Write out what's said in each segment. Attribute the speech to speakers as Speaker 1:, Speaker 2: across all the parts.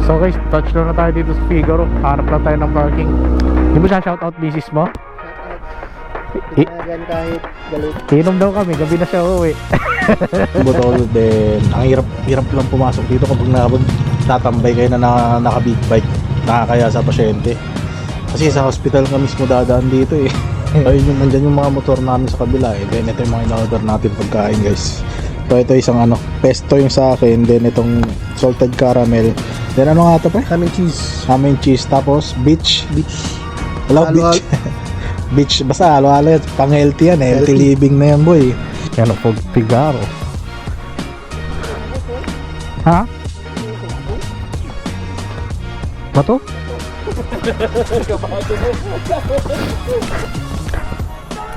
Speaker 1: So guys, touch na tayo dito sa Figaro. Harap lang tayo ng parking. Di mo siya shoutout misis mo?
Speaker 2: Yan kahit galit.
Speaker 1: Inom daw kami, gabi na siya uuwi.
Speaker 3: Butol din. Ang hirap lang pumasok dito kapag tatambay kayo na naka big bike. Nakakaya sa pasyente. Kasi sa hospital ka mismo dadaan dito eh. Ayun yung nandyan yung mga motor namin sa kabila eh. Then ito yung mga in-order natin pagkain guys. So ito isang pesto yung sa akin. Then itong salted caramel. Then ano nga ito pre?
Speaker 2: Ham and cheese.
Speaker 3: Ham and cheese. Tapos beach. Wala
Speaker 2: Halo-halo.
Speaker 3: beach. Beach. Basta halo-halo. Pang healthy yan eh. Healthy living na yan boy.
Speaker 1: Yan ang Figaro. Ha? Bato?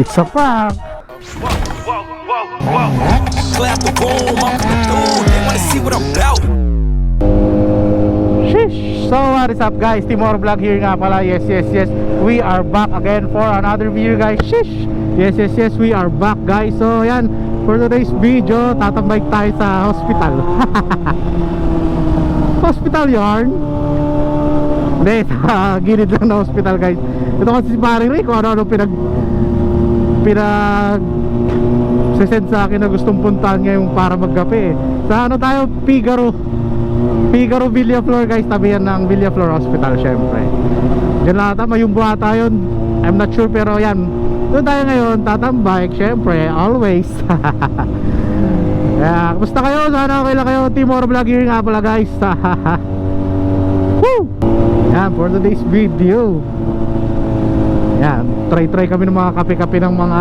Speaker 1: It's a prank.
Speaker 4: Clap the room, I'm through. They wanna see what I'm about.
Speaker 1: Sheesh. So what is up guys? Timor Vlog here nga pala. Yes. We are back again for another video guys. Sheesh. Yes. We are back guys. So yan, for today's video, tatambay tayo sa hospital. Hospital yarn. Hindi, sa gilid lang na hospital guys. Ito kasi si Paring Ray, kung ano pinag sesend sa akin na gustong puntahan ngayong para magkape. Sa ano tayo? Figaro Villaflor guys. Tabi yan ng Villaflor Hospital syempre. Yan lang ata, mayumbo ata yun. I'm not sure pero yan. Doon tayo ngayon, tatambike syempre, always. Kaya, kamusta kayo? Sana okay lang kayo. Timor Vlog here nga pala guys. Woo! Yan, for today's video. Yan, try kami ng mga kape-kape ng mga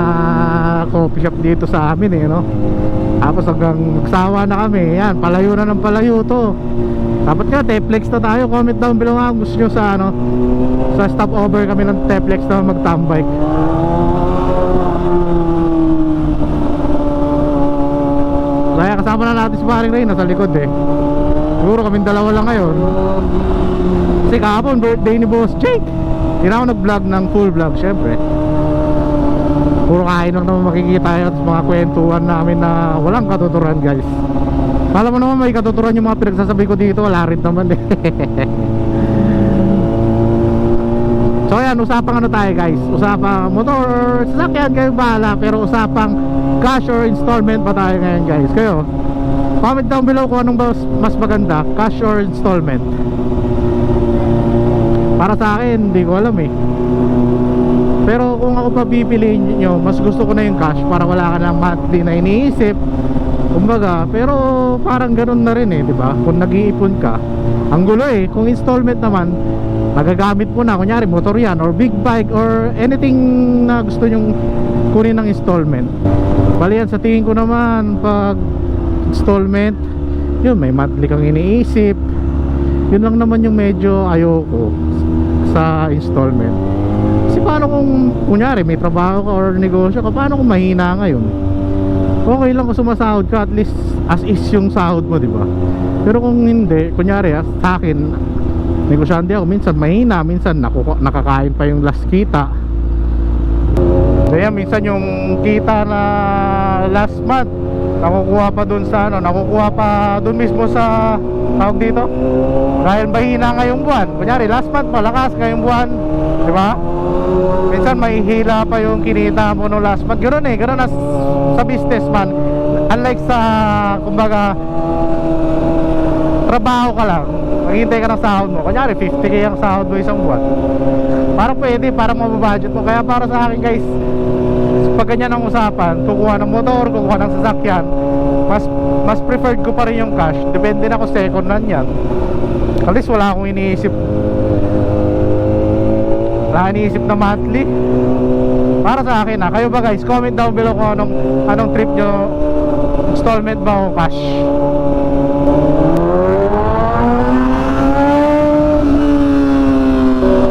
Speaker 1: coffee shop dito sa amin eh, no? Tapos hanggang magsawa na kami. Yan, palayo na ng palayo to. Dapat nga, Teplex na tayo. Comment down below nga gusto nyo sa ano, sa stopover kami ng Teplex na magtambike. Kaya kasama na natin si Paring Ray, nasa likod eh. Siguro kaming dalawa lang ngayon. Kasi kahapon birthday ni Boss Jake. Hindi na ako nag-vlog ng full vlog syempre. Puro kain lang naman makikita yun at mga kwentuhan namin na walang katuturan guys. Alam mo naman may katuturan yung mga pinagsasabi ko dito. Wala rin naman eh. So ayan, usapang ano tayo guys. Usapang motor, sasakyan kayo bahala. Pero usapang cash or installment pa tayo ngayon guys. Kayo, comment down below kung anong mas maganda, cash or installment. Para sa akin, hindi ko alam eh. Pero kung ako papipiliin nyo, mas gusto ko na yung cash para wala ka na monthly na iniisip. Kumbaga, pero parang ganun na rin eh, di ba? Kung nag-iipon ka, ang gulo eh. Kung installment naman, nagagamit mo na, kunyari motor yan, or big bike, or anything na gusto nyong kunin ng installment. Bali yan, sa tingin ko naman, pag installment, yun, may monthly kang iniisip. Yun lang naman yung medyo ayoko sa installment. Kasi paano kung kunyari may trabaho ka or negosyo ka, paano kung mahina ngayon? Okay lang kung sumasahod ka, at least as is yung sahod mo, di ba? Pero kung hindi, kunyari sa akin, negosyante ako, minsan mahina, minsan nakakain pa yung last kita. Kaya minsan yung kita na last month nakukuha pa dun sa ano, nakukuha pa dun mismo sa tawag dito. Dahil mahina ngayong buwan. Kunyari last month malakas, ngayong buwan, di ba? Minsan mahihila pa yung kinita mo no last month. Ganoon eh, ganoon sa businessman. Unlike sa kumbaga trabaho ka lang, maghihintay ka ng sahod mo. Kunyari 50k ang sahod mo isang buwan. Parang pwede, parang mababudget mo. Kaya para sa akin guys, pag ganyan ang usapan, kukuha ng motor, kukuha ng sasakyan, mas preferred ko pa rin yung cash. Depende na ako second hand yan. At least wala akong iniisip na monthly. Para sa akin kayo ba guys, comment down below kung anong trip nyo, installment ba o cash.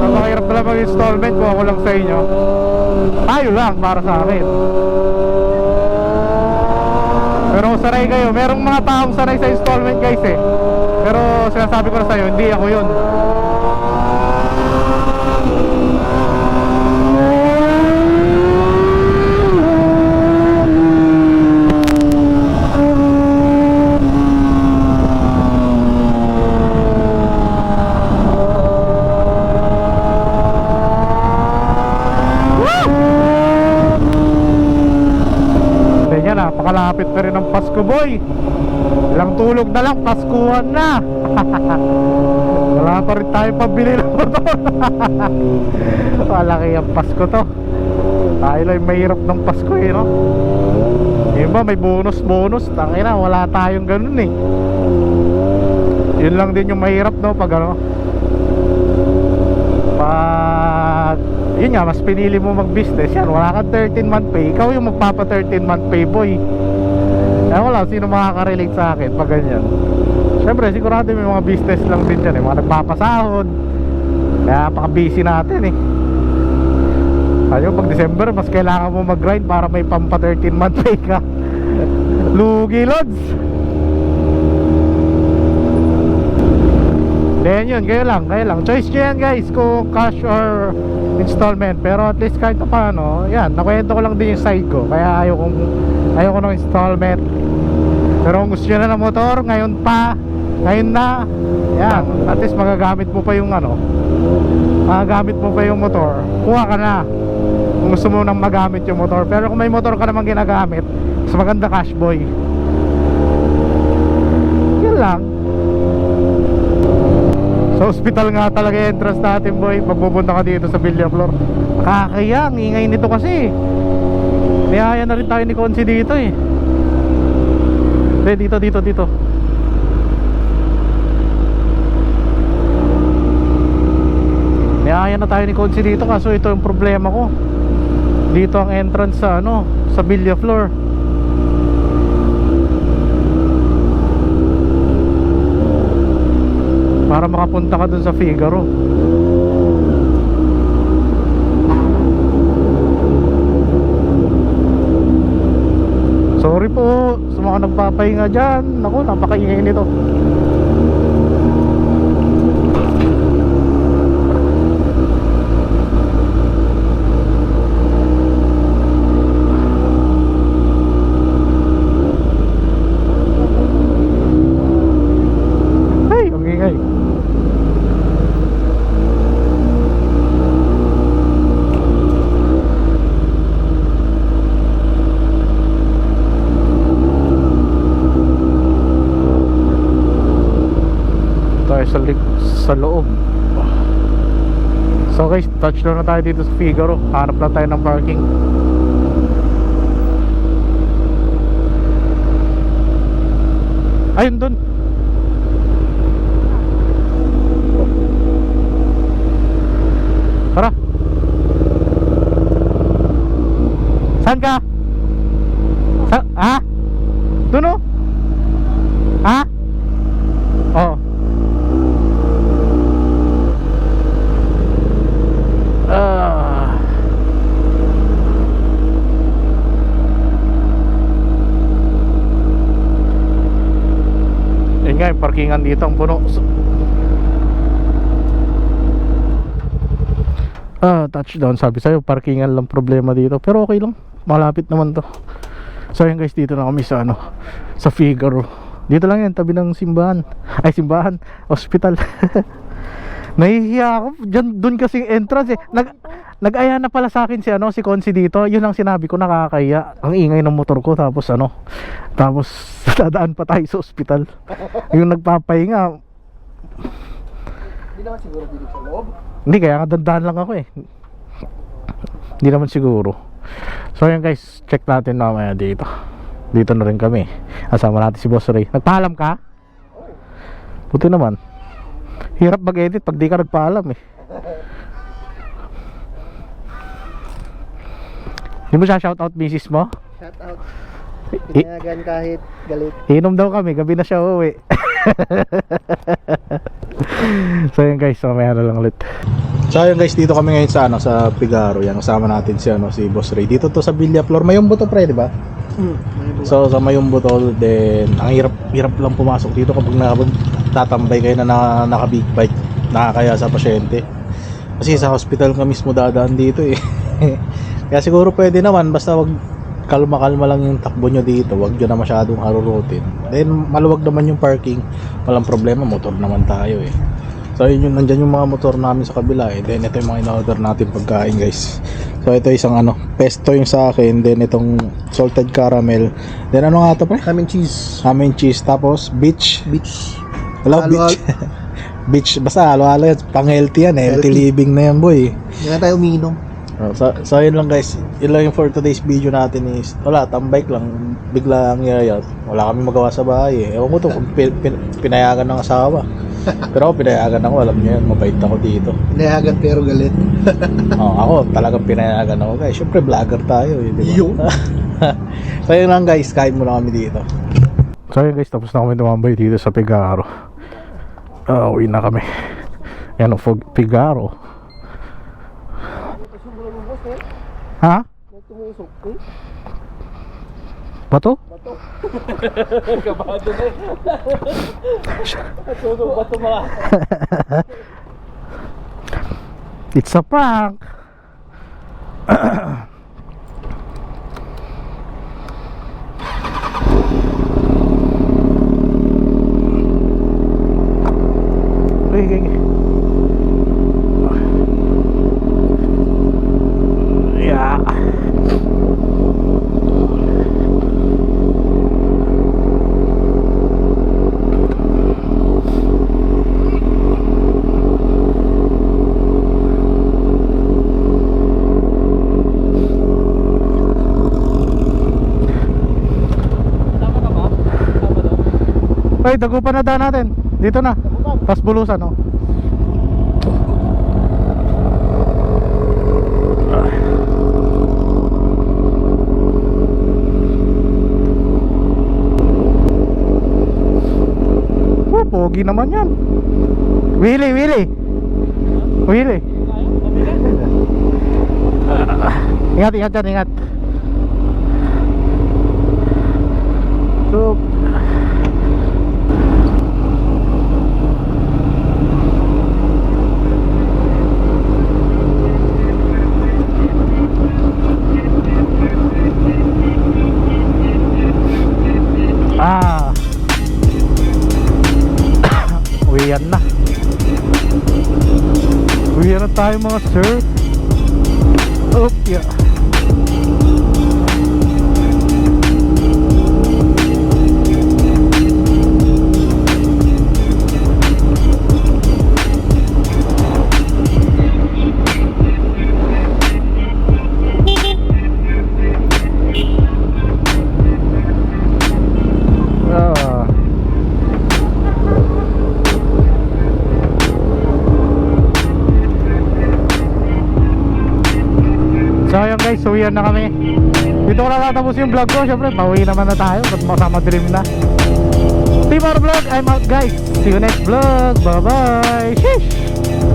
Speaker 1: Napakahirap pala mag-installment kung ako lang sa inyo. Tayo lang para sa akin. Pero sanay kayo, merong mga taong sanay sa installment guys eh. Pero sinasabi ko na sa'yo, hindi ako yun. Pasko boy. Ilang tulog na lang, Paskuhan na. Wala pa rin tayo pabili ng motor. Malaki ang Pasko to. Tayo lang mahirap ng Pasko eh, no? Yung ba may bonus. Tangina, wala tayong ganun eh. Yun lang din yung mahirap, no? Pag ano, pag yun nga, mas pinili mo mag-business, yan, wala kang 13-month pay, ikaw yung magpapa 13-month pay boy. Kaya wala, sino makaka-relate sa akin pag ganyan. Siyempre, sigurado may mga business lang din dyan eh, mga nagpapasahod. Kaya paka-busy natin eh. Ayaw, pag December, mas kailangan mo mag-grind para may pampa 13-month pay ka. Lugi, lods. Then yun, kayo lang. Choice nyo yan guys, kung cash or installment. Pero at least kahit paano, yan, nakwento ko lang din yung side ko. Kaya ayaw ko ng installment. Pero kung gusto nyo na ng motor, ngayon na, yan, at least magagamit mo pa yung ano, magagamit mo pa yung motor, kuha ka na kung gusto mo nang magamit yung motor. Pero kung may motor ka namang ginagamit, mas maganda cash boy. Yan lang. Sa hospital nga talaga yung entrance natin boy. Pagpupunta ka dito sa Villaflor, nakakaya, ang ingay nito kasi. Niyaya na rin tayo ni Consi dito eh. Dito. Niyaya na tayo ni Consi dito, kaso ito yung problema ko. Dito ang entrance sa ano, sa Villaflor. Para makapunta ka dun sa Figaro. Sorry po sa mga nagpapahinga dyan. Naku, napakaingay nito. Ay, ang ingay. Sa loob. So guys, touchdown na tayo dito sa Figaro. Hanap lang tayo ng parking. Ayun dun. Tara. Saan ka? Ha? Dun o? Ha? Oo. Yun nga, yung parkingan dito ang puno. Touchdown. Sabi sa'yo, parkingan lang problema dito. Pero okay lang, malapit naman to. So yun guys, dito na kami sa ano, sa Figaro. Dito lang yan, tabi ng simbahan. Ay, simbahan, hospital. Nahihiya ako dun kasi entrance eh. Nag-aya na pala sa akin si Consi dito. Yun ang sinabi ko, nakakaya. Ang ingay ng motor ko. Tapos dadaan pa tayo sa ospital. Yung nagpapahinga.
Speaker 2: Hindi naman siguro dito sa loob.
Speaker 1: Hindi, kaya dadaan lang ako eh. Hindi naman siguro. So yun guys, check natin mamaya dito. Dito na rin kami. Kasama natin si Boss Ray. Nagpaalam ka? Buti naman. Hirap mag-edit pag di ka nagpaalam eh. Hindi mo siya shoutout misis mo?
Speaker 2: Shout out. Pinayagan kahit galit.
Speaker 1: Inom daw kami, gabi na siya uuwi. So yun guys, mamaya na lang ulit.
Speaker 3: So yun guys, dito kami ngayon sa sa Figaro. Yan, kasama natin si Boss Ray. Dito to sa Villaflor. Mayumbo to pre, di ba? So sa Mayumbo to, then ang hirap lang pumasok dito kapag tatambay kayo na naka big bike, nakakaya sa pasyente. Kasi sa hospital ka mismo dadaan dito eh. Kaya siguro pwede naman, basta wag kalma-kalma lang yung takbo nyo dito, wag nyo na masyadong harurutin. Then maluwag naman yung parking, walang problema, motor naman tayo eh. So yun yung nandyan yung mga motor namin sa kabila eh. Then ito yung mga in-order natin pagkain guys. So ito isang pesto yung sa akin. Then itong salted caramel. Then ano nga ito pre?
Speaker 2: Ham and cheese.
Speaker 3: Ham and cheese. Tapos beach.
Speaker 2: Beach.
Speaker 3: Hello beach. Beach. Basta halo-halo yan. Pang healthy yan. Healthy living na yan boy.
Speaker 2: Hindi na tayo umiinom.
Speaker 3: So yun lang guys. Yun lang yung for today's video natin is wala, tambike lang. Bigla ang yayat. Wala kami magawa sa bahay eh. Ewan ko to kung pinayagan ng asawa. Pero ako pinayagan ako, alam niyo yan, mabait ako dito.
Speaker 2: Pinayagan pero galit.
Speaker 3: Ako talagang pinayagan ako guys. Syempre vlogger tayo eh, di ba?
Speaker 2: Yo.
Speaker 3: So yun lang guys, kain muna kami dito. So yun guys, tapos na kami tumambay dito sa Pigaro. Uwi na kami. Yan o, Pigaro. Ha?
Speaker 2: Tumusok eh.
Speaker 3: Bato?
Speaker 2: Kabado na eh. Tumusok bato mga.
Speaker 3: It's a prank. Yeah. Ay, dagupan na daan natin. Dito na. Pas bulusan, oh. Oh, pogi naman yan. Willy, Willy. Willy. Ingat, ingat dyan, ingat. So, uwian na. Uwian na tayo mga sir. Oh, yeah. So ayun guys, uwian na kami. Dito ko na natapos yung vlog ko. Siyempre, pauwi naman na tayo. Ba't masama dream na. Team Our Vlog, I'm out guys. See you next vlog. Bye bye. Sheesh.